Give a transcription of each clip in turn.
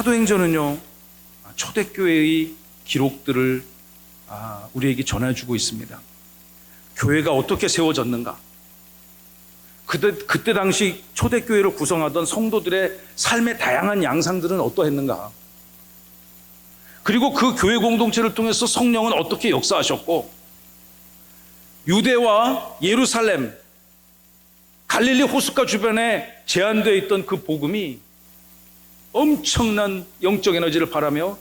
사도행전은요, 초대교회의 기록들을 우리에게 전해주고 있습니다. 교회가 어떻게 세워졌는가, 그때 당시 초대교회를 구성하던 성도들의 삶의 다양한 양상들은 어떠했는가, 그리고 그 교회 공동체를 통해서 성령은 어떻게 역사하셨고, 유대와 예루살렘, 갈릴리 호숫가 주변에 제한되어 있던 그 복음이 엄청난 영적 에너지를 바라며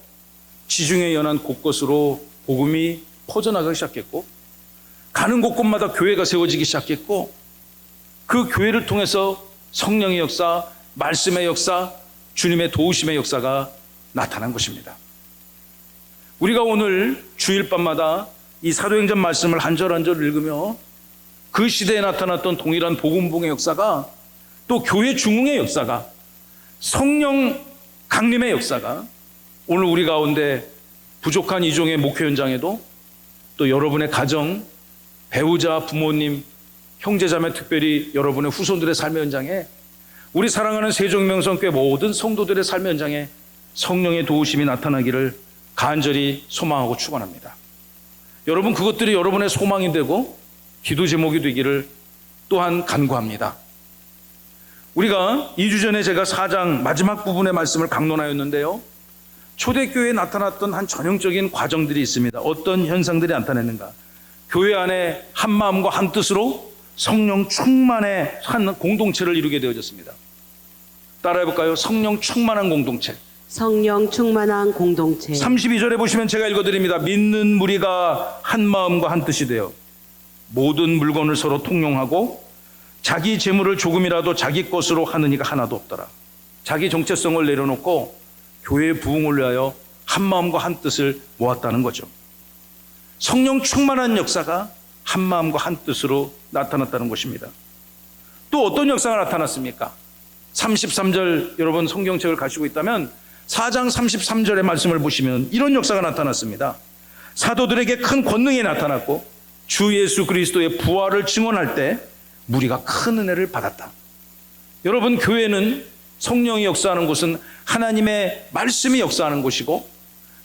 지중해 연안 곳곳으로 복음이 퍼져나가기 시작했고, 가는 곳곳마다 교회가 세워지기 시작했고, 그 교회를 통해서 성령의 역사, 말씀의 역사, 주님의 도우심의 역사가 나타난 것입니다. 우리가 오늘 주일 밤마다 이 사도행전 말씀을 한 절 한 절 읽으며 그 시대에 나타났던 동일한 복음봉의 역사가, 또 교회 중흥의 역사가, 성령 강림의 역사가 오늘 우리 가운데 부족한 이종의 목회 현장에도, 또 여러분의 가정, 배우자, 부모님, 형제자매, 특별히 여러분의 후손들의 삶의 현장에, 우리 사랑하는 세종명성교회 모든 성도들의 삶의 현장에 성령의 도우심이 나타나기를 간절히 소망하고 축원합니다. 여러분, 그것들이 여러분의 소망이 되고 기도 제목이 되기를 또한 간구합니다. 우리가 2주 전에 제가 4장 마지막 부분의 말씀을 강론하였는데요, 초대교회에 나타났던 한 전형적인 과정들이 있습니다. 어떤 현상들이 나타났는가? 교회 안에 한 마음과 한 뜻으로 성령 충만의 한 공동체를 이루게 되어졌습니다. 따라해볼까요? 성령 충만한 공동체. 성령 충만한 공동체. 32절에 보시면 제가 읽어드립니다. 믿는 무리가 한 마음과 한 뜻이 되어 모든 물건을 서로 통용하고 자기 재물을 조금이라도 자기 것으로 하는 이가 하나도 없더라. 자기 정체성을 내려놓고 교회의 부흥을 위하여 한 마음과 한 뜻을 모았다는 거죠. 성령 충만한 역사가 한 마음과 한 뜻으로 나타났다는 것입니다. 또 어떤 역사가 나타났습니까? 33절, 여러분 성경책을 가지고 있다면 4장 33절의 말씀을 보시면 이런 역사가 나타났습니다. 사도들에게 큰 권능이 나타났고 주 예수 그리스도의 부활을 증언할 때 무리가 큰 은혜를 받았다. 여러분, 교회는, 성령이 역사하는 곳은 하나님의 말씀이 역사하는 곳이고,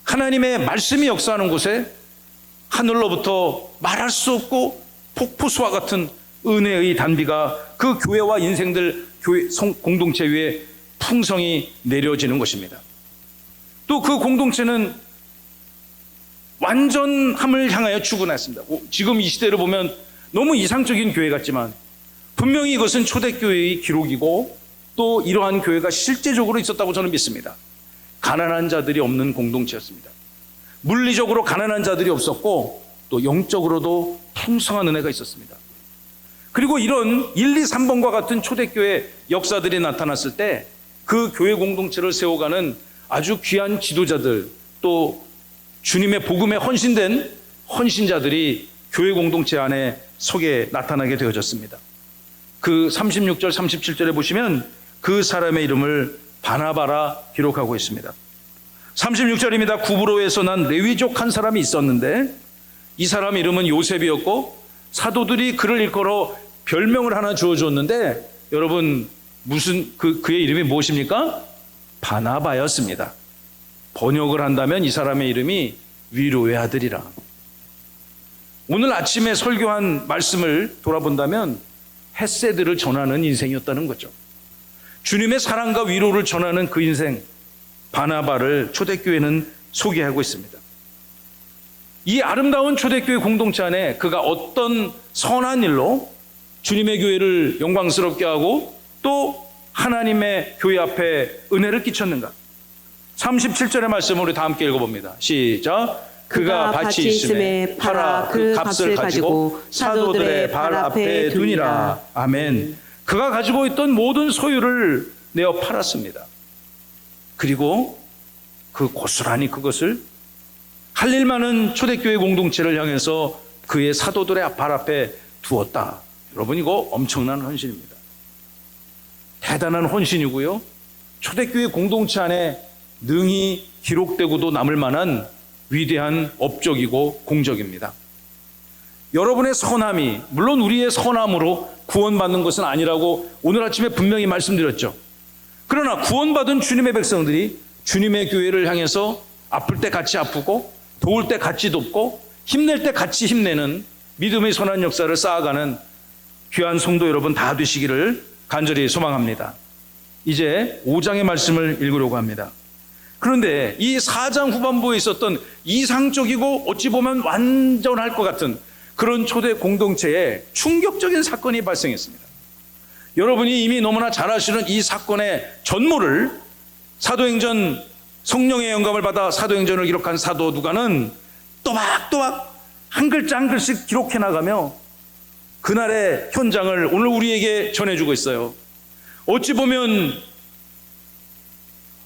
하나님의 말씀이 역사하는 곳에 하늘로부터 말할 수 없고 폭포수와 같은 은혜의 단비가 그 교회와 인생들, 교회 공동체 위에 풍성히 내려지는 것입니다. 또 그 공동체는 완전함을 향하여 추구했습니다. 지금 이 시대를 보면 너무 이상적인 교회 같지만 분명히 이것은 초대교회의 기록이고, 또 이러한 교회가 실제적으로 있었다고 저는 믿습니다. 가난한 자들이 없는 공동체였습니다. 물리적으로 가난한 자들이 없었고, 또 영적으로도 풍성한 은혜가 있었습니다. 그리고 이런 1, 2, 3번과 같은 초대교회 역사들이 나타났을 때 그 교회 공동체를 세워가는 아주 귀한 지도자들, 또 주님의 복음에 헌신된 헌신자들이 교회 공동체 안에 속에 나타나게 되어졌습니다. 그 36절, 37절에 보시면 그 사람의 이름을 바나바라 기록하고 있습니다. 36절입니다. 구브로에서 난 레위족 한 사람이 있었는데 이 사람 이름은 요셉이었고 사도들이 그를 일컬어 별명을 하나 주어줬는데, 여러분 그의 이름이 무엇입니까? 바나바였습니다. 번역을 한다면 이 사람의 이름이 위로의 아들이라. 오늘 아침에 설교한 말씀을 돌아본다면 헤세드를 전하는 인생이었다는 거죠. 주님의 사랑과 위로를 전하는 그 인생, 바나바를 초대교회는 소개하고 있습니다. 이 아름다운 초대교회 공동체 안에 그가 어떤 선한 일로 주님의 교회를 영광스럽게 하고 또 하나님의 교회 앞에 은혜를 끼쳤는가? 37절의 말씀을 우리 다 함께 읽어봅니다. 시작. 그가 밭이 있음에 팔아 그 값을 가지고 사도들의 발 앞에 두니라. 아멘. 그가 가지고 있던 모든 소유를 내어 팔았습니다. 그리고 그 고스란히 그것을 할 일 많은 초대교회 공동체를 향해서 그의 사도들의 발 앞에 두었다. 여러분, 이거 엄청난 헌신입니다. 대단한 헌신이고요, 초대교회 공동체 안에 능히 기록되고도 남을 만한 위대한 업적이고 공적입니다. 여러분의 선함이, 물론 우리의 선함으로 구원받는 것은 아니라고 오늘 아침에 분명히 말씀드렸죠. 그러나 구원받은 주님의 백성들이 주님의 교회를 향해서 아플 때 같이 아프고 도울 때 같이 돕고 힘낼 때 같이 힘내는 믿음의 선한 역사를 쌓아가는 귀한 성도 여러분 다 되시기를 간절히 소망합니다. 이제 5장의 말씀을 읽으려고 합니다. 그런데 이 4장 후반부에 있었던 이상적이고 어찌 보면 완전할 것 같은 그런 초대 공동체에 충격적인 사건이 발생했습니다. 여러분이 이미 너무나 잘 아시는 이 사건의 전모를 사도행전 성령의 영감을 받아 사도행전을 기록한 사도 누가는 또박또박 한 글자 한 글씩 기록해 나가며 그날의 현장을 오늘 우리에게 전해주고 있어요. 어찌 보면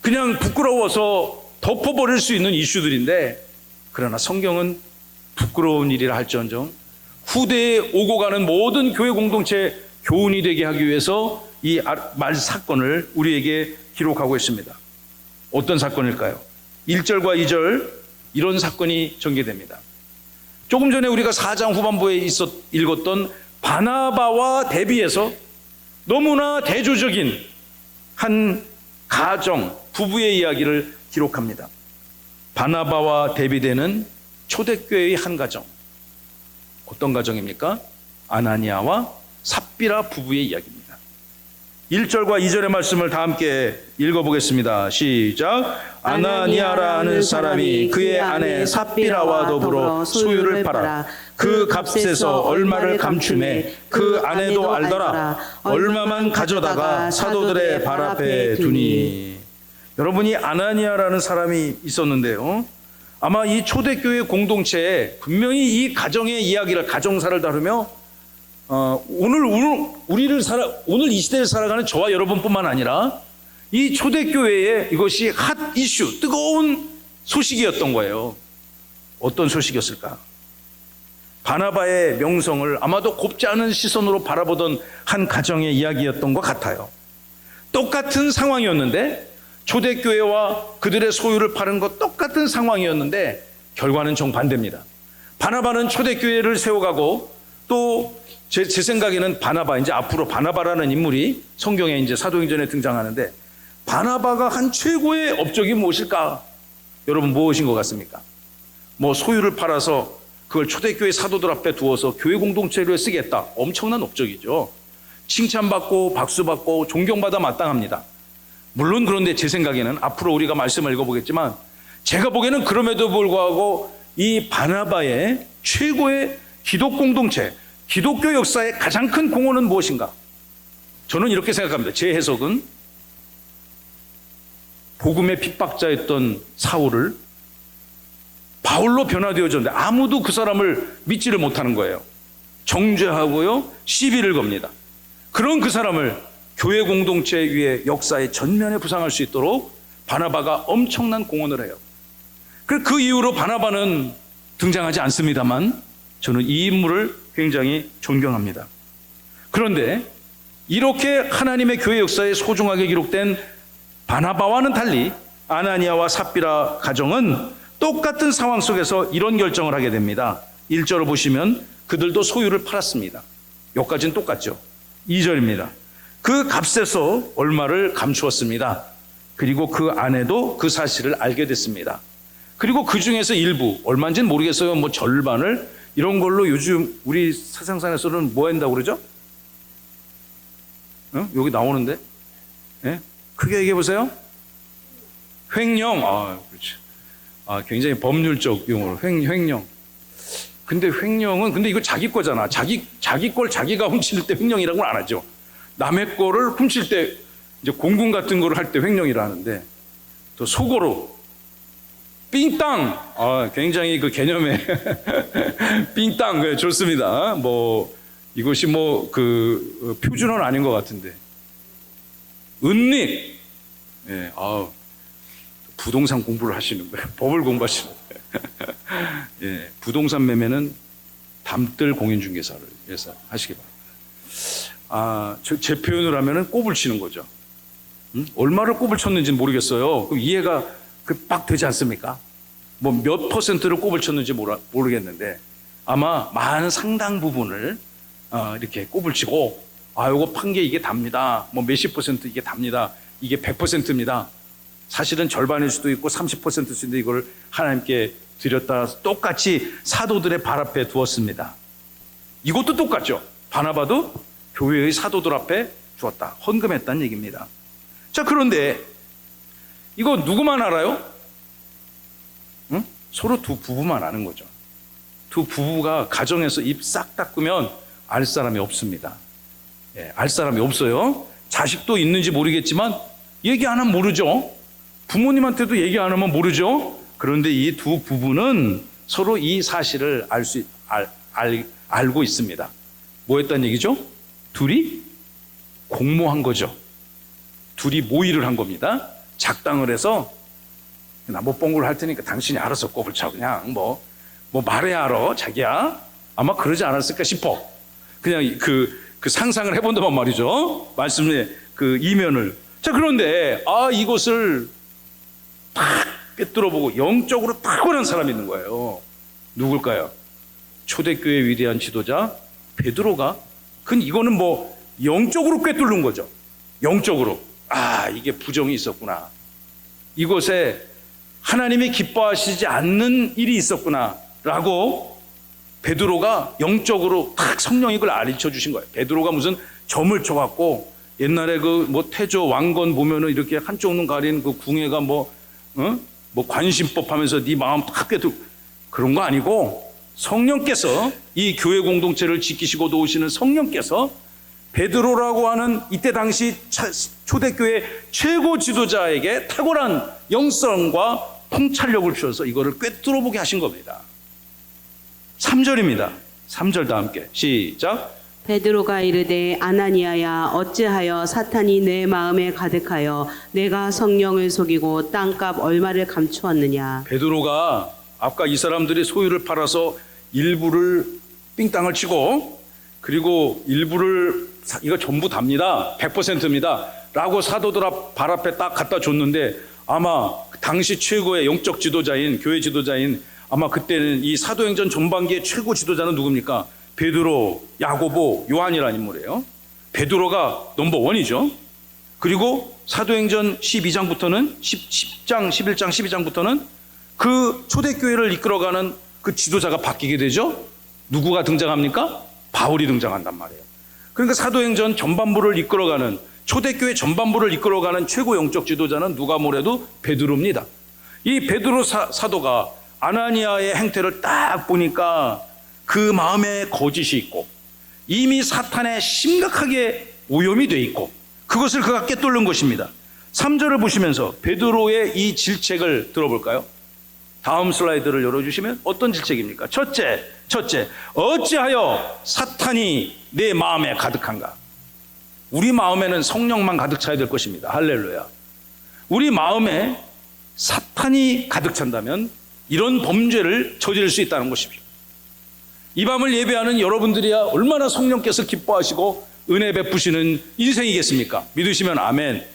그냥 부끄러워서 덮어버릴 수 있는 이슈들인데 그러나 성경은 부끄러운 일이라 할지언정 후대에 오고 가는 모든 교회 공동체 교훈이 되게 하기 위해서 이 말 사건을 우리에게 기록하고 있습니다. 어떤 사건일까요? 1절과 2절 이런 사건이 전개됩니다. 조금 전에 우리가 4장 후반부에 읽었던 바나바와 대비해서 너무나 대조적인 한 가정, 부부의 이야기를 기록합니다. 바나바와 대비되는 초대교회의 한 가정. 어떤 가정입니까? 아나니아와 삽비라 부부의 이야기입니다. 1절과 2절의 말씀을 다 함께 읽어보겠습니다. 시작. 아나니아라는 사람이 그의 아내 삽비라와 더불어 소유를 팔아 그 값에서 얼마를 감춤해 그 아내도 알더라. 얼마만 가져다가 사도들의 발 앞에 두니. 여러분이 아나니아라는 사람이 있었는데요. 아마 이 초대교회 공동체에 분명히 이 가정의 이야기를 가정사를 다루며 오늘 이 시대를 살아가는 저와 여러분뿐만 아니라 이 초대교회에 이것이 핫 이슈, 뜨거운 소식이었던 거예요. 어떤 소식이었을까? 바나바의 명성을 아마도 곱지 않은 시선으로 바라보던 한 가정의 이야기였던 것 같아요. 똑같은 상황이었는데 초대교회와 그들의 소유를 파는 것 똑같은 상황이었는데 결과는 정반대입니다. 바나바는 초대교회를 세워가고 또 제 생각에는 바나바, 이제 앞으로 바나바라는 인물이 성경에 이제 사도행전에 등장하는데 바나바가 한 최고의 업적이 무엇일까? 여러분 무엇인 것 같습니까? 뭐 소유를 팔아서 그걸 초대교회 사도들 앞에 두어서 교회 공동체로 쓰겠다. 엄청난 업적이죠. 칭찬받고 박수받고 존경받아 마땅합니다. 물론 그런데 제 생각에는 앞으로 우리가 말씀을 읽어보겠지만 제가 보기에는 그럼에도 불구하고 이 바나바의 최고의 기독 공동체, 기독교 역사의 가장 큰 공헌은 무엇인가? 저는 이렇게 생각합니다. 제 해석은 복음의 핍박자였던 사울을 바울로 변화되어졌는데 아무도 그 사람을 믿지를 못하는 거예요. 정죄하고요, 시비를 겁니다. 그런 그 사람을 교회 공동체 위에 역사의 전면에 부상할 수 있도록 바나바가 엄청난 공헌을 해요. 그 이후로 바나바는 등장하지 않습니다만 저는 이 인물을 굉장히 존경합니다. 그런데 이렇게 하나님의 교회 역사에 소중하게 기록된 바나바와는 달리 아나니아와 삽비라 가정은 똑같은 상황 속에서 이런 결정을 하게 됩니다. 1절을 보시면 그들도 소유를 팔았습니다. 여기까지는 똑같죠. 2절입니다. 그 값에서 얼마를 감추었습니다. 그리고 그 아내도 그 사실을 알게 됐습니다. 그리고 그 중에서 일부, 얼마인지는 모르겠어요. 뭐 절반을 이런 걸로 요즘 우리 사상상에서는 뭐 한다고 그러죠? 여기 나오는데? 네? 크게 얘기해 보세요. 횡령. 그렇죠. 굉장히 법률적 용어로 횡령. 근데 횡령은 근데 이거 자기 거잖아. 자기 걸 자기가 훔칠 때 횡령이라고는 안 하죠. 남의 거를 훔칠 때 이제 공군 같은 거를 할 때 횡령이라 하는데 또 속어로 삥땅. 굉장히 그 개념에 삥땅. 네, 좋습니다. 뭐 이것이 뭐 그 표준어는 아닌 것 같은데 은닉. 예, 부동산 공부를 하시는 거예요. 법을 공부하시는 거예요. 예, 부동산 매매는 담뜰 공인중개사를 해서 하시기 바랍니다. 제 표현을 하면은 꼽을 치는 거죠. 얼마를 꼽을 쳤는지는 모르겠어요. 그럼 이해가 빡 되지 않습니까? 뭐 몇 퍼센트를 꼽을 쳤는지 모르겠는데 아마 많은 상당 부분을 이렇게 꼽을 치고 요거 판 게 이게 답니다. 뭐 몇십 퍼센트 이게 답니다. 이게 100%입니다. 사실은 절반일 수도 있고 30%일 수도 있는데 이걸 하나님께 드렸다 똑같이 사도들의 발 앞에 두었습니다. 이것도 똑같죠. 바나바도 교회의 사도들 앞에 주었다. 헌금했다는 얘기입니다. 자, 그런데 이거 누구만 알아요? 응? 서로 두 부부만 아는 거죠. 두 부부가 가정에서 입 싹 닦으면 알 사람이 없습니다. 예, 알 사람이 없어요. 자식도 있는지 모르겠지만 얘기 안 하면 모르죠. 부모님한테도 얘기 안 하면 모르죠. 그런데 이 두 부부는 서로 이 사실을 알고 있습니다. 뭐 했다는 얘기죠? 둘이 공모한 거죠. 둘이 모의를 한 겁니다. 작당을 해서 나 못 본 걸 할 테니까 당신이 알아서 꼽을 쳐. 그냥 뭐 말해야 알아 자기야. 아마 그러지 않았을까 싶어. 그냥 그 상상을 해본다만 말이죠. 말씀의 그 이면을. 자, 그런데 이것을 탁 꿰뚫어보고 영적으로 탁월한 사람이 있는 거예요. 누굴까요? 초대교회 위대한 지도자 베드로가. 이거는 뭐 영적으로 꿰뚫는 거죠. 영적으로. 이게 부정이 있었구나. 이것에 하나님이 기뻐하시지 않는 일이 있었구나 라고 베드로가 영적으로 탁 성령이 그걸 가르쳐 주신 거예요. 베드로가 무슨 점을 쳐갖고 옛날에 태조 왕건 보면은 이렇게 한쪽 눈 가린 그 궁예가 관심법 하면서 네 마음 탁 꿰뚫고 그런 거 아니고 성령께서 이 교회 공동체를 지키시고 도우시는 성령께서 베드로라고 하는 이때 당시 초대교회 최고 지도자에게 탁월한 영성과 통찰력을 주셔서 이거를 꿰뚫어 보게 하신 겁니다. 3절입니다. 3절 다 함께 시작. 베드로가 이르되 아나니아야 어찌하여 사탄이 내 마음에 가득하여 내가 성령을 속이고 땅값 얼마를 감추었느냐. 베드로가 아까 이 사람들이 소유를 팔아서 일부를 삥땅을 치고 그리고 일부를 이거 전부 답니다. 100%입니다. 라고 사도들 발 앞에 딱 갖다 줬는데 아마 당시 최고의 영적 지도자인 교회 지도자인 아마 그때는 이 사도행전 전반기의 최고 지도자는 누굽니까? 베드로, 야고보, 요한이라는 인물이에요. 베드로가 넘버 원이죠. 그리고 사도행전 12장부터는 10장, 11장, 12장부터는 그 초대교회를 이끌어가는 그 지도자가 바뀌게 되죠. 누구가 등장합니까? 바울이 등장한단 말이에요. 그러니까 사도행전 전반부를 이끌어가는 초대교회 전반부를 이끌어가는 최고 영적 지도자는 누가 뭐래도 베드로입니다. 이 베드로 사도가 아나니아의 행태를 딱 보니까 그 마음에 거짓이 있고 이미 사탄에 심각하게 오염이 돼 있고 그것을 그가 꿰뚫는 것입니다. 3절을 보시면서 베드로의 이 질책을 들어볼까요? 다음 슬라이드를 열어주시면 어떤 질책입니까? 첫째, 어찌하여 사탄이 내 마음에 가득한가? 우리 마음에는 성령만 가득 차야 될 것입니다. 할렐루야. 우리 마음에 사탄이 가득 찬다면 이런 범죄를 저지를 수 있다는 것입니다. 이 밤을 예배하는 여러분들이야 얼마나 성령께서 기뻐하시고 은혜 베푸시는 인생이겠습니까? 믿으시면 아멘.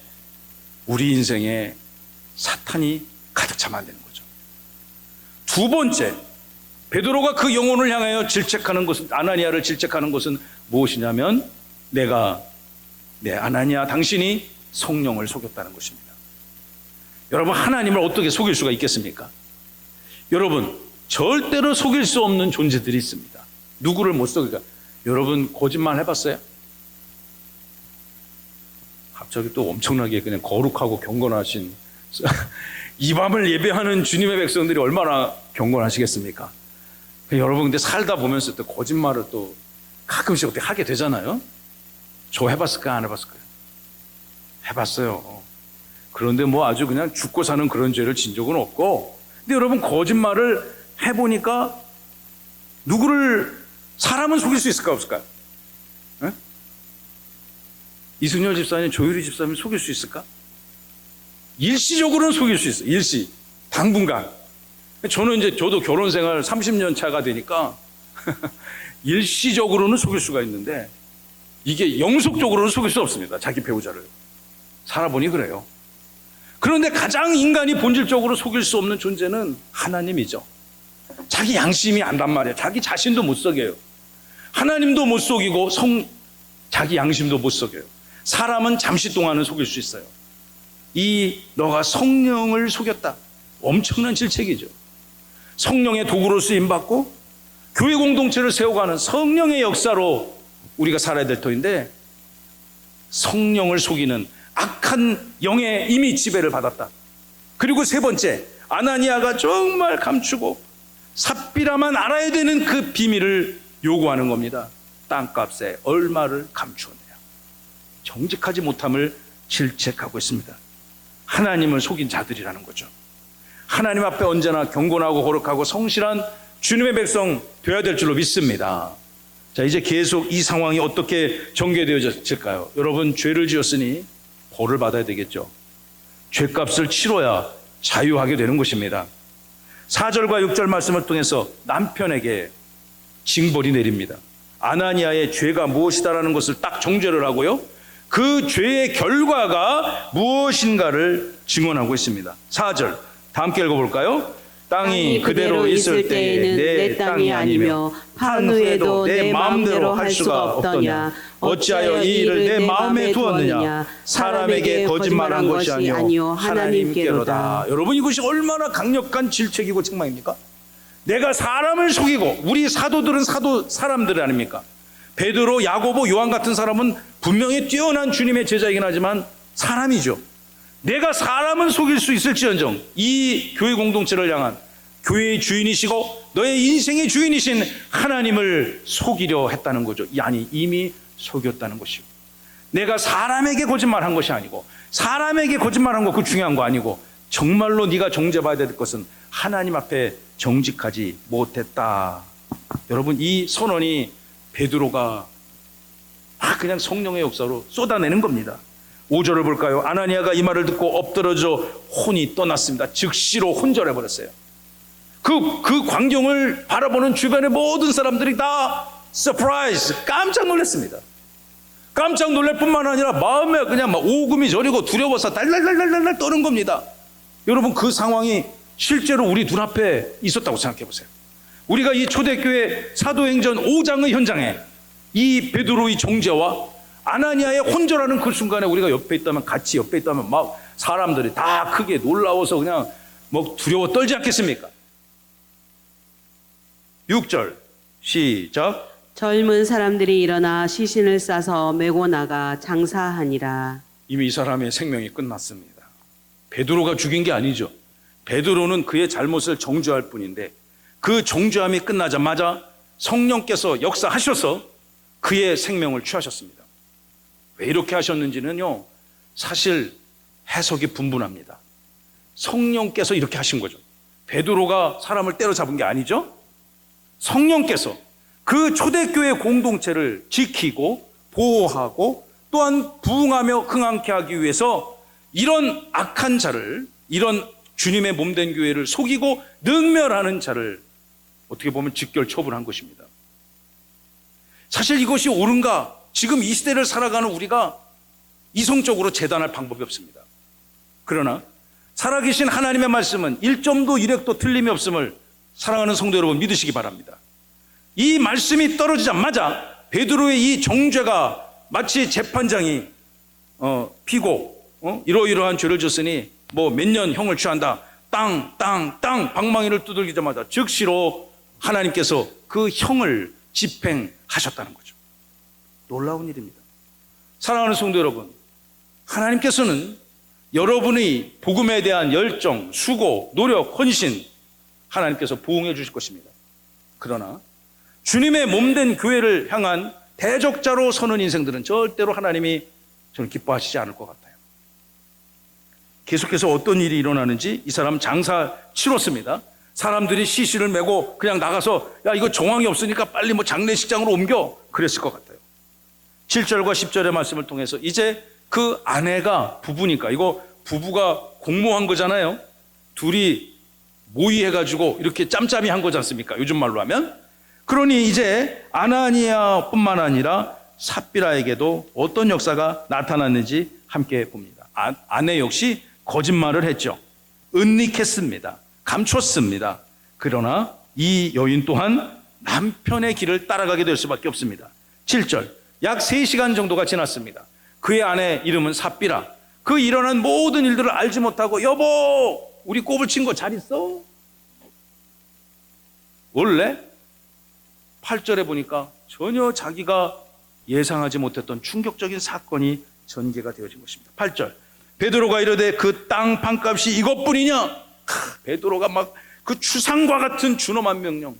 우리 인생에 사탄이 가득 차면 안 되는 거죠. 두 번째, 베드로가 그 영혼을 향하여 질책하는 것은, 아나니아를 질책하는 것은 무엇이냐면 아나니아 당신이 성령을 속였다는 것입니다. 여러분, 하나님을 어떻게 속일 수가 있겠습니까? 여러분, 절대로 속일 수 없는 존재들이 있습니다. 누구를 못 속일까? 여러분, 거짓말 해봤어요? 갑자기 또 엄청나게 그냥 거룩하고 경건하신 이 밤을 예배하는 주님의 백성들이 얼마나 경건하시겠습니까? 여러분, 근데 살다 보면서 또 거짓말을 또 가끔씩 어떻게 하게 되잖아요? 저 해봤을까요? 안 해봤을까요? 해봤어요. 그런데 뭐 아주 그냥 죽고 사는 그런 죄를 진 적은 없고, 근데 여러분, 거짓말을 해보니까 사람은 속일 수 있을까 없을까요? 에? 이승열 집사님, 조유리 집사님 속일 수 있을까? 일시적으로는 속일 수 있어요. 일시, 당분간. 저도 결혼 생활 30년 차가 되니까 일시적으로는 속일 수가 있는데 이게 영속적으로는 속일 수 없습니다. 자기 배우자를. 살아보니 그래요. 그런데 가장 인간이 본질적으로 속일 수 없는 존재는 하나님이죠. 자기 양심이 안단 말이에요. 자기 자신도 못 속여요. 하나님도 못 속이고 자기 양심도 못 속여요. 사람은 잠시 동안은 속일 수 있어요. 너가 성령을 속였다. 엄청난 질책이죠. 성령의 도구로 쓰임받고 교회 공동체를 세워가는 성령의 역사로 우리가 살아야 될 터인데 성령을 속이는 악한 영의 이미 지배를 받았다. 그리고 세 번째, 아나니아가 정말 감추고 삽비라만 알아야 되는 그 비밀을 요구하는 겁니다. 땅값에 얼마를 감추었느냐. 정직하지 못함을 질책하고 있습니다. 하나님을 속인 자들이라는 거죠. 하나님 앞에 언제나 경건하고 거룩하고 성실한 주님의 백성 되어야 될 줄로 믿습니다. 자, 이제 계속 이 상황이 어떻게 전개되어질까요? 여러분, 죄를 지었으니 벌을 받아야 되겠죠. 죄값을 치러야 자유하게 되는 것입니다. 4절과 6절 말씀을 통해서 남편에게 징벌이 내립니다. 아나니아의 죄가 무엇이다라는 것을 딱 정죄를 하고요, 그 죄의 결과가 무엇인가를 증언하고 있습니다. 4절 다 함께 읽어볼까요? 땅이 그대로 있을 때에는 내 땅이 아니며 판 후에도 내 마음대로 할 수가 없더냐. 어찌하여 이 일을 내 마음에 두었느냐. 사람에게 거짓말한 것이 아니요 하나님께로다. 여러분, 이것이 얼마나 강력한 질책이고 책망입니까? 내가 사람을 속이고, 우리 사도들은 사람들 아닙니까? 베드로, 야고보, 요한 같은 사람은 분명히 뛰어난 주님의 제자이긴 하지만 사람이죠. 내가 사람을 속일 수 있을지언정 이 교회 공동체를 향한 교회의 주인이시고 너의 인생의 주인이신 하나님을 속이려 했다는 거죠. 아니, 이미 속였다는 것이고, 내가 사람에게 거짓말한 것이 아니고, 사람에게 거짓말한 거 그 중요한 거 아니고, 정말로 네가 정죄받아야 될 것은 하나님 앞에 정직하지 못했다. 여러분, 이 선언이 베드로가 그냥 성령의 역사로 쏟아내는 겁니다. 5절을 볼까요? 아나니아가 이 말을 듣고 엎드러져 혼이 떠났습니다. 즉시로 혼절해 버렸어요. 그 광경을 바라보는 주변의 모든 사람들이 다 서프라이즈, 깜짝 놀랐습니다. 깜짝 놀랄 뿐만 아니라 마음에 그냥 막 오금이 저리고 두려워서 달달달달달 떠는 겁니다. 여러분, 그 상황이 실제로 우리 눈앞에 있었다고 생각해 보세요. 우리가 이 초대교회 사도행전 5장의 현장에 이 베드로의 정죄와 아나니아의 혼절하는 그 순간에 우리가 옆에 있다면, 같이 옆에 있다면 막 사람들이 다 크게 놀라워서 그냥 뭐 두려워 떨지 않겠습니까? 6절 시작. 젊은 사람들이 일어나 시신을 싸서 메고 나가 장사하니라. 이미 이 사람의 생명이 끝났습니다. 베드로가 죽인 게 아니죠. 베드로는 그의 잘못을 정죄할 뿐인데 그 정죄함이 끝나자마자 성령께서 역사하셔서 그의 생명을 취하셨습니다. 왜 이렇게 하셨는지는요, 사실 해석이 분분합니다. 성령께서 이렇게 하신 거죠. 베드로가 사람을 때려잡은 게 아니죠. 성령께서 그 초대교회 공동체를 지키고 보호하고 또한 부흥하며 흥황케 하기 위해서 이런 악한 자를, 이런 주님의 몸된 교회를 속이고 능멸하는 자를 어떻게 보면 직결 처분한 것입니다. 사실 이것이 옳은가? 지금 이 시대를 살아가는 우리가 이성적으로 재단할 방법이 없습니다. 그러나 살아계신 하나님의 말씀은 1점도 1획도 틀림이 없음을 사랑하는 성도 여러분 믿으시기 바랍니다. 이 말씀이 떨어지자마자 베드로의 이 정죄가 마치 재판장이 피고 이러이러한 죄를 졌으니 뭐 몇 년 형을 취한다, 땅 방망이를 두들기자마자 즉시로 하나님께서 그 형을 집행하셨다는 거죠. 놀라운 일입니다. 사랑하는 성도 여러분, 하나님께서는 여러분의 복음에 대한 열정, 수고, 노력, 헌신 하나님께서 부응해 주실 것입니다. 그러나 주님의 몸된 교회를 향한 대적자로 서는 인생들은 절대로 하나님이 저는 기뻐하시지 않을 것 같아요. 계속해서 어떤 일이 일어나는지 이 사람 장사 치렀습니다. 사람들이 시신을 메고 그냥 나가서 야, 이거 정황이 없으니까 빨리 뭐 장례식장으로 옮겨, 그랬을 것 같아요. 7절과 10절의 말씀을 통해서 이제 그 아내가 부부니까, 이거 부부가 공모한 거잖아요. 둘이 모의해가지고 이렇게 짬짬이 한 거지 않습니까? 요즘 말로 하면. 그러니 이제 아나니아뿐만 아니라 삽비라에게도 어떤 역사가 나타났는지 함께 봅니다. 아내 역시 거짓말을 했죠. 은닉했습니다. 감췄습니다. 그러나 이 여인 또한 남편의 길을 따라가게 될 수밖에 없습니다. 7절, 약 3시간 정도가 지났습니다. 그의 아내 이름은 삽비라. 그 일어난 모든 일들을 알지 못하고 여보 우리 꼽을 친 거 잘 있어? 원래 8절에 보니까 전혀 자기가 예상하지 못했던 충격적인 사건이 전개가 되어진 것입니다. 8절 베드로가 이르되 그 땅 판값이 이것뿐이냐? 베드로가 막 그 추상과 같은 준엄한 명령.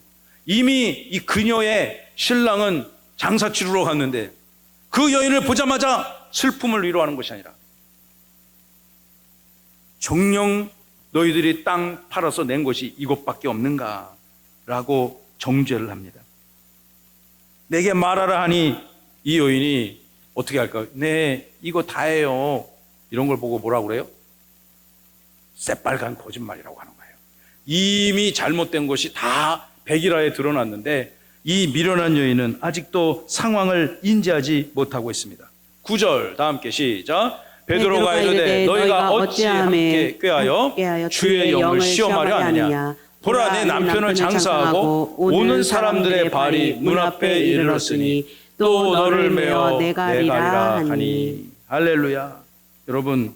이미 이 그녀의 신랑은 장사 치르러 갔는데 그 여인을 보자마자 슬픔을 위로하는 것이 아니라 정녕 너희들이 땅 팔아서 낸 것이 이것밖에 없는가? 라고 정죄를 합니다. 내게 말하라 하니 이 여인이 어떻게 할까요? 네, 이거 다예요. 이런 걸 보고 뭐라고 그래요? 새빨간 거짓말이라고 하는 거예요. 이미 잘못된 것이 다 백일화에 드러났는데 이 미련한 여인은 아직도 상황을 인지하지 못하고 있습니다. 9절 다 함께 시작. 베드로가 이르되 너희가 어찌 함께 꾀하여 주의 영을 시험하려 하느냐. 보라 내 남편을 장사하고 오는 사람들의 발이 눈앞에 이르렀으니 또 너를 메어 내가 가리라 하니. 할렐루야. 여러분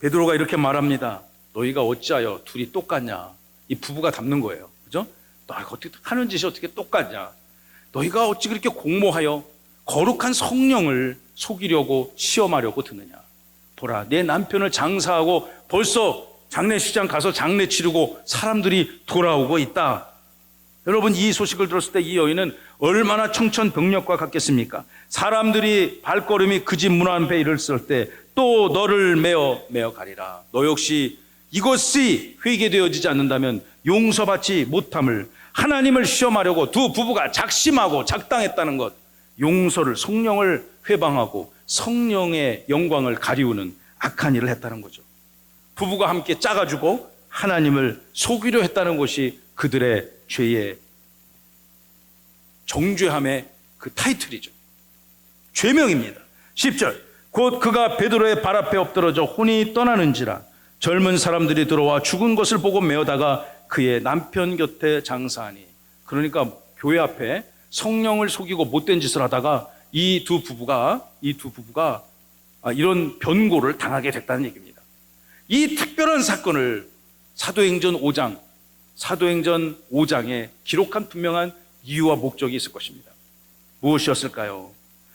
베드로가 이렇게 말합니다. 너희가 어찌하여 둘이 똑같냐. 이 부부가 담는 거예요. 그죠? 너희가 어떻게 하는 짓이 어떻게 똑같냐. 너희가 어찌 그렇게 공모하여 거룩한 성령을 속이려고 시험하려고 드느냐. 보라 내 남편을 장사하고 벌써 장례시장 가서 장례 치르고 사람들이 돌아오고 있다. 여러분 이 소식을 들었을 때 이 여인은 얼마나 청천벽력과 같겠습니까? 사람들이 발걸음이 그 집 문 앞에 이르렀을 때 또 너를 메어 가리라. 너 역시 이것이 회개되어지지 않는다면 용서받지 못함을 하나님을 시험하려고 두 부부가 작심하고 작당했다는 것. 용서를 성령을 회방하고 성령의 영광을 가리우는 악한 일을 했다는 거죠. 부부가 함께 짜가지고 하나님을 속이려 했다는 것이 그들의 죄의 정죄함의 그 타이틀이죠. 죄명입니다. 10절 곧 그가 베드로의 발 앞에 엎드러져 혼이 떠나는지라 젊은 사람들이 들어와 죽은 것을 보고 메어다가 그의 남편 곁에 장사하니. 그러니까 교회 앞에 성령을 속이고 못된 짓을 하다가 이 두 부부가 이런 변고를 당하게 됐다는 얘기입니다. 이 특별한 사건을 사도행전 5장에 기록한 분명한 이유와 목적이 있을 것입니다. 무엇이었을까요?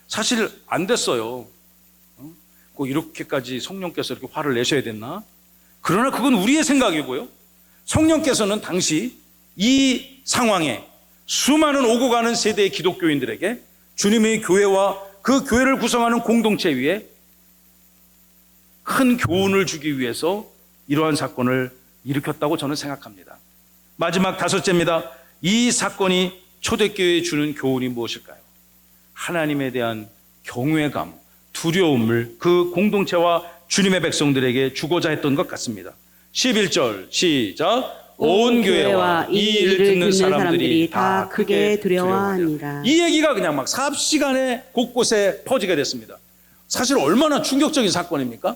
사실 안 됐어요. 꼭 이렇게까지 성령께서 이렇게 화를 내셔야 됐나? 그러나 그건 우리의 생각이고요. 성령께서는 당시 이 상황에 수많은 오고 가는 세대의 기독교인들에게 주님의 교회와 그 교회를 구성하는 공동체 위에 큰 교훈을 주기 위해서 이러한 사건을 일으켰다고 저는 생각합니다. 마지막 5제입니다. 이 사건이 초대교회에 주는 교훈이 무엇일까요? 하나님에 대한 경외감, 두려움을 그 공동체와 주님의 백성들에게 주고자 했던 것 같습니다. 11절 시작. 온 교회와 이 일을 듣는 사람들이 다 크게 두려워하니라. 이 얘기가 그냥 막 삽시간에 곳곳에 퍼지게 됐습니다. 사실 얼마나 충격적인 사건입니까?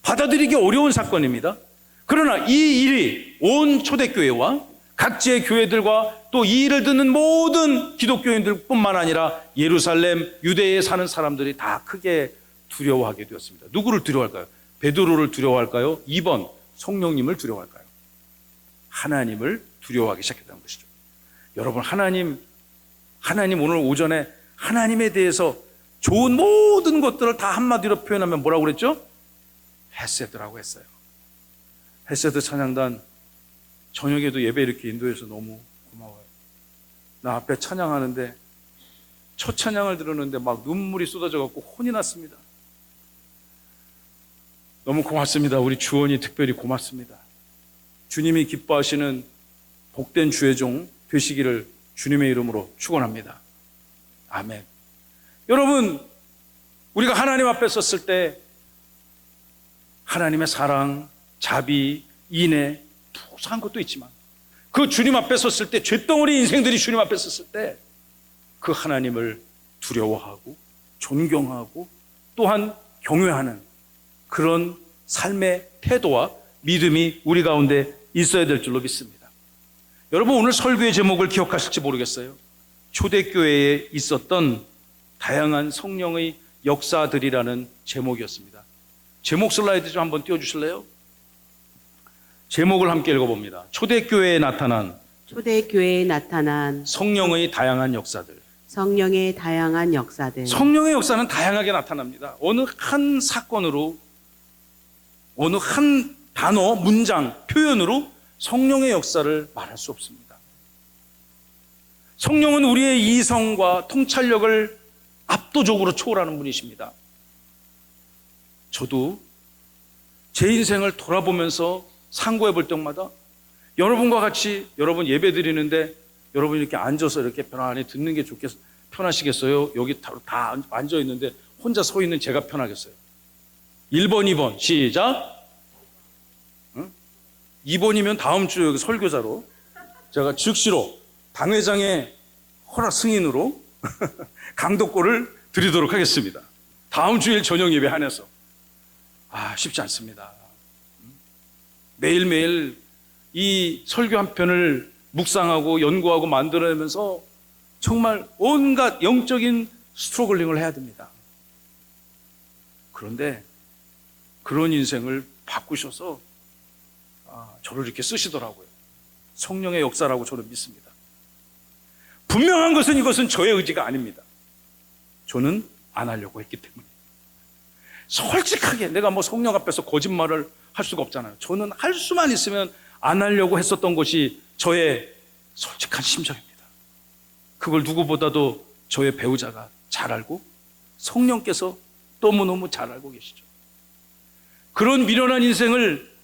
받아들이기 어려운 사건입니다. 그러나 이 일이 온 초대교회와 각지의 교회들과 또 이 일을 듣는 모든 기독교인들뿐만 아니라 예루살렘, 유대에 사는 사람들이 다 크게 두려워하게 되었습니다. 누구를 두려워할까요? 베드로를 두려워할까요? 2번 성령님을 두려워할까요? 하나님을 두려워하기 시작했다는 것이죠. 여러분 하나님 오늘 오전에 하나님에 대해서 좋은 모든 것들을 다 한마디로 표현하면 뭐라고 그랬죠? 헤세드라고 했어요. 헤세드 찬양단 저녁에도 예배 이렇게 인도해서 너무 고마워요. 나 앞에 찬양하는데 첫 찬양을 들었는데 막 눈물이 쏟아져 갖고 혼이 났습니다. 너무 고맙습니다. 우리 주원이 특별히 고맙습니다. 주님이 기뻐하시는 복된 주의 종 되시기를 주님의 이름으로 축원합니다. 아멘. 여러분 우리가 하나님 앞에 섰을 때 하나님의 사랑, 자비, 인애 무수한 것도 있지만 그 주님 앞에 섰을 때 쇳덩어리 인생들이 주님 앞에 섰을 때 그 하나님을 두려워하고 존경하고 또한 경외하는 그런 삶의 태도와 믿음이 우리 가운데 있어야 될 줄로 믿습니다. 여러분 오늘 설교의 제목을 기억하실지 모르겠어요. 초대교회에 있었던 다양한 성령의 역사들이라는 제목이었습니다. 제목 슬라이드 좀 한번 띄워주실래요? 제목을 함께 읽어봅니다. 초대교회에 나타난 초대교회에 나타난 성령의 다양한 역사들. 성령의 다양한 역사들. 성령의 역사는 다양하게 나타납니다. 어느 한 사건으로, 어느 한 단어, 문장, 표현으로 성령의 역사를 말할 수 없습니다. 성령은 우리의 이성과 통찰력을 압도적으로 초월하는 분이십니다. 저도 제 인생을 돌아보면서 상고해 볼 때마다 여러분과 같이 여러분 예배 드리는데 여러분 이렇게 앉아서 이렇게 편안히 듣는 게 편하시겠어요? 여기 다 앉아 있는데 혼자 서 있는 제가 편하겠어요? 1번, 2번 시작. 2번이면 다음 주 여기 설교자로 제가 즉시로 당회장의 허락 승인으로 강독고를 드리도록 하겠습니다. 다음 주일 저녁 예배 한해서. 쉽지 않습니다. 매일매일 이 설교 한 편을 묵상하고 연구하고 만들어내면서 정말 온갖 영적인 스트러글링을 해야 됩니다. 그런데 그런 인생을 바꾸셔서 저를 이렇게 쓰시더라고요. 성령의 역사라고 저는 믿습니다. 분명한 것은 이것은 저의 의지가 아닙니다. 저는 안 하려고 했기 때문에. 솔직하게 내가 뭐 성령 앞에서 거짓말을 할 수가 없잖아요. 저는 할 수만 있으면 안 하려고 했었던 것이 저의 솔직한 심정입니다. 그걸 누구보다도 저의 배우자가 잘 알고 성령께서 너무너무 잘 알고 계시죠. 그런 미련한 인생을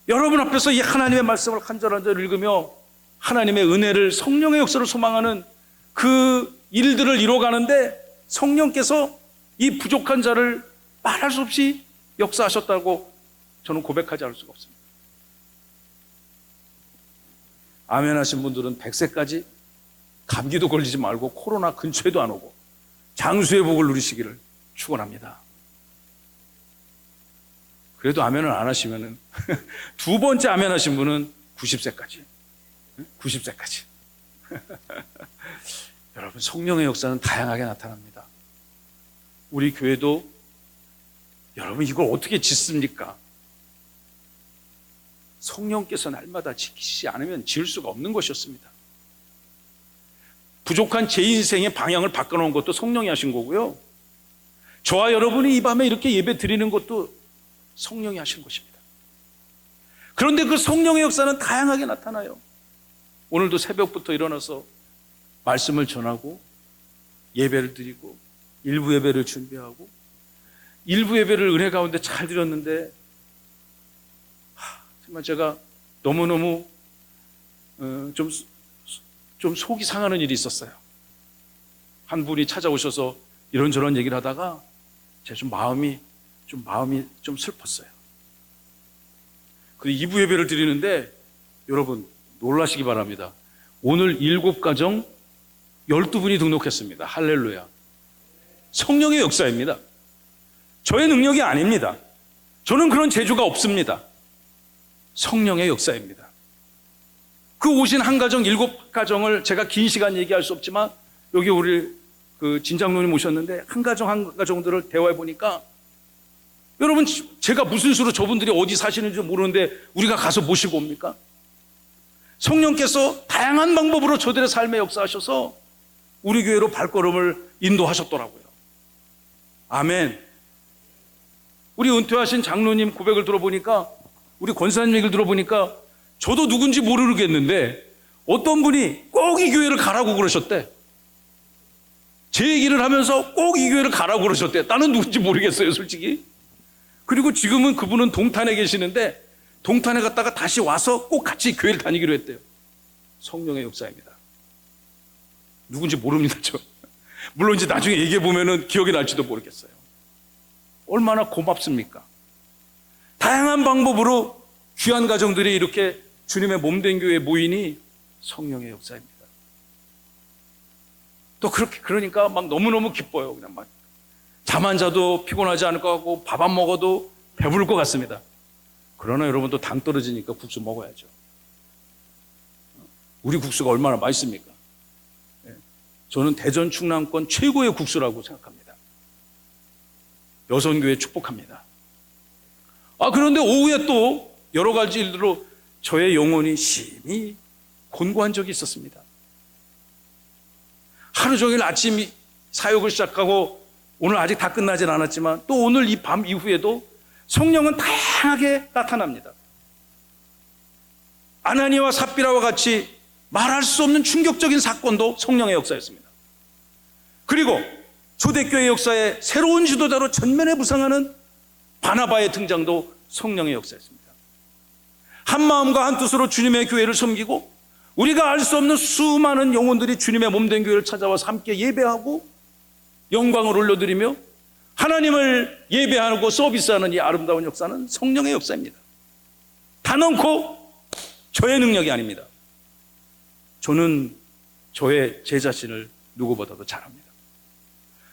여러분 앞에서 이 하나님의 말씀을 한 절 한 절 읽으며 하나님의 은혜를, 성령의 역사를 소망하는 그 일들을 이뤄가는데 성령께서 이 부족한 자를 말할 수 없이 역사하셨다고 저는 고백하지 않을 수가 없습니다. 아멘 하신 분들은 100세까지 감기도 걸리지 말고 코로나 근처에도 안 오고 장수의 복을 누리시기를 축원합니다. 그래도 아멘을 안 하시면은 두 번째 아멘 하신 분은 90세까지. 90세까지. 여러분, 성령의 역사는 다양하게 나타납니다. 우리 교회도 여러분 이걸 어떻게 짓습니까? 성령께서 날마다 지키시지 않으면 지을 수가 없는 것이었습니다. 부족한 제 인생의 방향을 바꿔놓은 것도 성령이 하신 거고요. 저와 여러분이 이 밤에 이렇게 예배 드리는 것도 성령이 하신 것입니다. 그런데 그 성령의 역사는 다양하게 나타나요. 오늘도 새벽부터 일어나서 말씀을 전하고 예배를 드리고 일부 예배를 준비하고 일부 예배를 은혜 가운데 잘 드렸는데 정말 제가 너무너무 좀 속이 상하는 일이 있었어요. 한 분이 찾아오셔서 이런저런 얘기를 하다가 제가 좀 마음이 좀 슬펐어요. 그리고 2부 예배를 드리는데 여러분 놀라시기 바랍니다. 오늘 7가정 12분이 등록했습니다. 할렐루야. 성령의 역사입니다. 저의 능력이 아닙니다. 저는 그런 재주가 없습니다. 성령의 역사입니다. 그 오신 한 가정 7가정을 제가 긴 시간 얘기할 수 없지만 여기 우리 그 진장로님 오셨는데 한 가정 한 가정들을 대화해 보니까 여러분 제가 무슨 수로 저분들이 어디 사시는지 모르는데 우리가 가서 모시고 옵니까? 성령께서 다양한 방법으로 저들의 삶에 역사하셔서 우리 교회로 발걸음을 인도하셨더라고요. 아멘. 우리 은퇴하신 장로님 고백을 들어보니까 우리 권사님 얘기를 들어보니까 저도 누군지 모르겠는데 어떤 분이 꼭 이 교회를 가라고 그러셨대. 제 얘기를 하면서 꼭 이 교회를 가라고 그러셨대. 나는 누군지 모르겠어요, 솔직히. 그리고 지금은 그분은 동탄에 계시는데 동탄에 갔다가 다시 와서 꼭 같이 교회를 다니기로 했대요. 성령의 역사입니다. 누군지 모릅니다, 저. 물론 이제 나중에 얘기해 보면은 기억이 날지도 모르겠어요. 얼마나 고맙습니까? 다양한 방법으로 귀한 가정들이 이렇게 주님의 몸된 교회에 모이니 성령의 역사입니다. 또 그러니까 막 너무너무 기뻐요. 그냥 막 잠 안 자도 피곤하지 않을 것 같고 밥 안 먹어도 배부를 것 같습니다. 그러나 여러분 또 당 떨어지니까 국수 먹어야죠. 우리 국수가 얼마나 맛있습니까? 저는 대전 충남권 최고의 국수라고 생각합니다. 여선교회 축복합니다. 그런데 오후에 또 여러 가지 일들로 저의 영혼이 심히 곤고한 적이 있었습니다. 하루 종일 아침 사역을 시작하고 오늘 아직 다 끝나진 않았지만 또 오늘 이 밤 이후에도 성령은 다양하게 나타납니다. 아나니아와 삽비라와 같이 말할 수 없는 충격적인 사건도 성령의 역사였습니다. 그리고 초대교회 역사에 새로운 지도자로 전면에 부상하는 바나바의 등장도 성령의 역사였습니다. 한 마음과 한 뜻으로 주님의 교회를 섬기고 우리가 알 수 없는 수많은 영혼들이 주님의 몸된 교회를 찾아와서 함께 예배하고 영광을 올려드리며 하나님을 예배하고 서비스하는 이 아름다운 역사는 성령의 역사입니다. 단언코 저의 능력이 아닙니다. 저는 저의 제 자신을 누구보다도 잘합니다.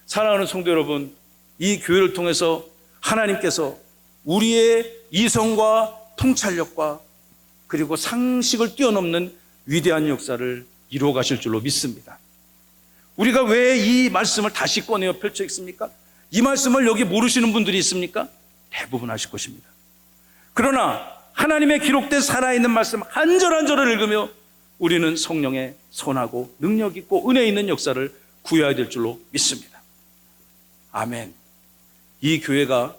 사랑하는 성도 여러분, 이 교회를 통해서 하나님께서 우리의 이성과 통찰력과 그리고 상식을 뛰어넘는 위대한 역사를 이루어 가실 줄로 믿습니다. 우리가 왜 이 말씀을 다시 꺼내어 펼쳐 있습니까? 이 말씀을 여기 모르시는 분들이 있습니까? 대부분 아실 것입니다. 그러나 하나님의 기록된 살아있는 말씀 한 절 한 절을 읽으며 우리는 성령의 선하고 능력 있고 은혜 있는 역사를 구해야 될 줄로 믿습니다. 아멘. 이 교회가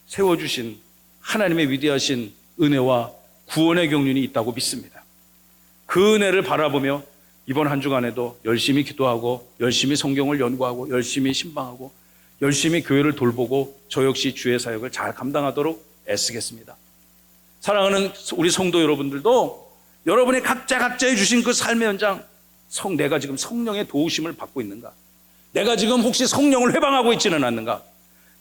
세워주신 하나님의 위대하신 은혜와 구원의 경륜이 있다고 믿습니다. 그 은혜를 바라보며 이번 한 주간에도 열심히 기도하고 열심히 성경을 연구하고 열심히 신방하고 열심히 교회를 돌보고 저 역시 주의 사역을 잘 감당하도록 애쓰겠습니다. 사랑하는 우리 성도 여러분들도 여러분이 각자의 주신 그 삶의 현장, 내가 지금 성령의 도우심을 받고 있는가? 내가 지금 혹시 성령을 회방하고 있지는 않는가?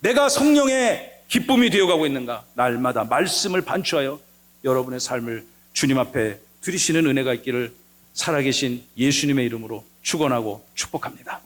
내가 성령의 기쁨이 되어가고 있는가? 날마다 말씀을 반추하여 여러분의 삶을 주님 앞에 드리시는 은혜가 있기를 살아계신 예수님의 이름으로 축원하고 축복합니다.